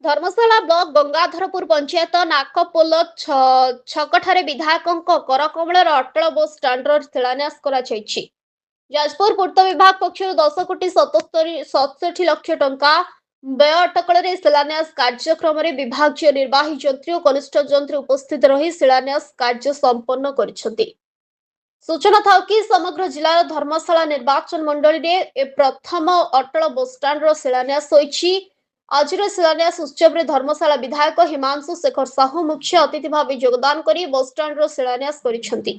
ଧର୍ମଶାଳା block Gangadharpur panchayat ନାକପୋଲ ଛକଠାରେ ବିଧାୟକଙ୍କ କରକମଳର Atal bus ଷ୍ଟାଣ୍ଡର ଶିଳାନ୍ୟାସ କରାଯାଇଛି। ଯାଜପୁର ପୂର୍ତ୍ତ ବିଭାଗ ପକ୍ଷରୁ 10,77,67 ଲକ୍ଷ ଟଙ୍କା ବ୍ୟୟ ଅଟକଳରେ ଶିଳାନ୍ୟାସ କାର୍ଯ୍ୟକ୍ରମରେ ବିଭାଗୀୟ ନିର୍ବାହୀ ଯନ୍ତ୍ରୀ ଓ କନିଷ୍ଠ ଯନ୍ତ୍ରୀ ଉପସ୍ଥିତ ରହି ଶିଳାନ୍ୟାସ କାର୍ଯ୍ୟ ସମ୍ପନ୍ନ କରିଛନ୍ତି। ସୂଚନା ଥାଉ କି ସମଗ୍ର ଜିଲ୍ଲାର ଧର୍ମଶାଳା ନିର୍ବାଚନ ମଣ୍ଡଳୀରେ ପ୍ରଥମ ଅଟଳ ବସ୍ଷ୍ଟାଣ୍ଡର ଶିଳାନ୍ୟାସ ହୋଇଛି। ଆଜିର ଶିଳାନ୍ୟାସ ଉତ୍ସବରେ ଧର୍ମଶାଳା ବିଧାୟକ ହିମାଂଶୁ ଶେଖର ସାହୁ ମୁଖ୍ୟ ଅତିଥି ଭାବେ ଯୋଗଦାନ କରି ବସ୍ଷ୍ଟାଣ୍ଡର ଶିଳାନ୍ୟାସ କରିଛନ୍ତି।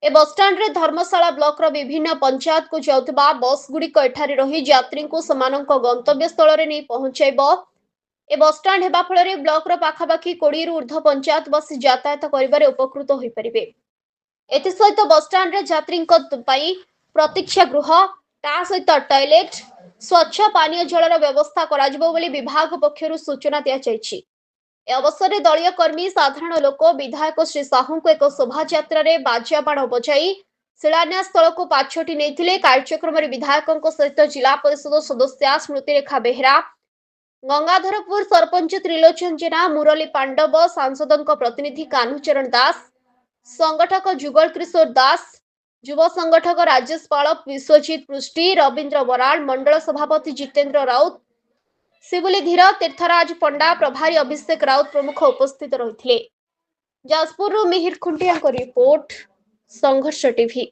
ଏ ବସ୍ଷ୍ଟାଣ୍ଡରେ ଧର୍ମଶାଳା ବ୍ଲକର ବିଭିନ୍ନ ପଞ୍ଚାୟତକୁ ଯାଉଥିବା ବସ୍ଗୁଡ଼ିକ ଏଠାରେ ରହି ଯାତ୍ରୀଙ୍କୁ ସେମାନଙ୍କ ଗନ୍ତବ୍ୟ ସ୍ଥଳରେ ନେଇ ପହଞ୍ଚାଇବ। ଏ ବସ୍ଷ୍ଟାଣ୍ଡ ହେବା ଫଳରେ ବ୍ଲକର ପାଖାପାଖି 20ରୁ ଉର୍ଦ୍ଧ୍ୱ ପଞ୍ଚାୟତବାସୀ ଯାତାୟାତ କରିବାରେ ଉପକୃତ ହୋଇପାରିବେ। ଏଥିସହିତ ବସ୍ଷ୍ଟାଣ୍ଡରେ ଯାତ୍ରୀଙ୍କ ପାଇଁ ପ୍ରତୀକ୍ଷା ଗୃହ, ତା ସହିତ ଟଏଲେଟ୍, ସ୍ୱଚ୍ଛ ପାନୀୟ ଜଳର ବ୍ୟବସ୍ଥା କରାଯିବ ବୋଲି ବିଭାଗ ପକ୍ଷରୁ ସୂଚନା ଦିଆଯାଇଛି। ଏ ଅବସରରେ ଦଳୀୟ କର୍ମୀ, ସାଧାରଣ ଲୋକ ବିଧାୟକ ଶ୍ରୀ ସାହୁଙ୍କୁ ଏକ ଶୋଭାଯାତ୍ରାରେ ବାଜାବାଣ ବଜାଇ ଶିଳାନ୍ୟାସ ସ୍ଥଳକୁ ପାଛୋଟି ନେଇଥିଲେ। କାର୍ଯ୍ୟକ୍ରମରେ ବିଧାୟକଙ୍କ ସହିତ ଜିଲ୍ଲା ପରିଷଦ ସଦସ୍ୟା ସ୍ମୃତିରେଖା ବେହେରା, ଗଙ୍ଗାଧରପୁର ସରପଞ୍ଚ ତ୍ରିଲୋଚନ ଜେନା, ମୁରଲୀ ପାଣ୍ଡବ, ସାଂସଦଙ୍କ ପ୍ରତିନିଧି କାହ୍ନୁଚରଣ ଦାସ, ସଂଗଠକ ଯୁଗଳ କିଶୋର ଦାସ, ଯୁବ ସଂଗଠକ ରାଜେଶ ପାଳ, ବିଶ୍ୱଜିତ ପୃଷ୍ଟି, ରବୀନ୍ଦ୍ର ବରାଳ, ମଣ୍ଡଳ ସଭାପତି ଜିତେନ୍ଦ୍ର ରାଉତ, ଶିବୁଲି ଧୀର, ତୀର୍ଥରାଜ ପଣ୍ଡା, ପ୍ରଭାରୀ ଅଭିଷେକ ରାଉତ ପ୍ରମୁଖ ଉପସ୍ଥିତ ରହିଥିଲେ। ଯାଜପୁରରୁ ମିହିର ଖୁଣ୍ଟିଆଙ୍କ ରିପୋର୍ଟ, ସଂଘର୍ଷ ଟିଭି।